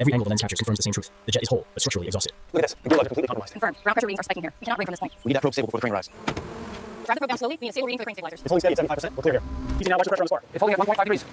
Every angle the lens captures confirms the same truth. The jet is whole, but structurally exhausted. Look at this. The gear logic completely compromised. Confirmed. Ground pressure readings are spiking here. We cannot brake from this point. We need that probe stable before the crane arrives. Drive the probe down slowly. We need a stable reading for the crane stabilizers. It's holding steady at 75%. We're clear here. Easy now. Watch your pressure on the spar. It's holding at 1.5 degrees.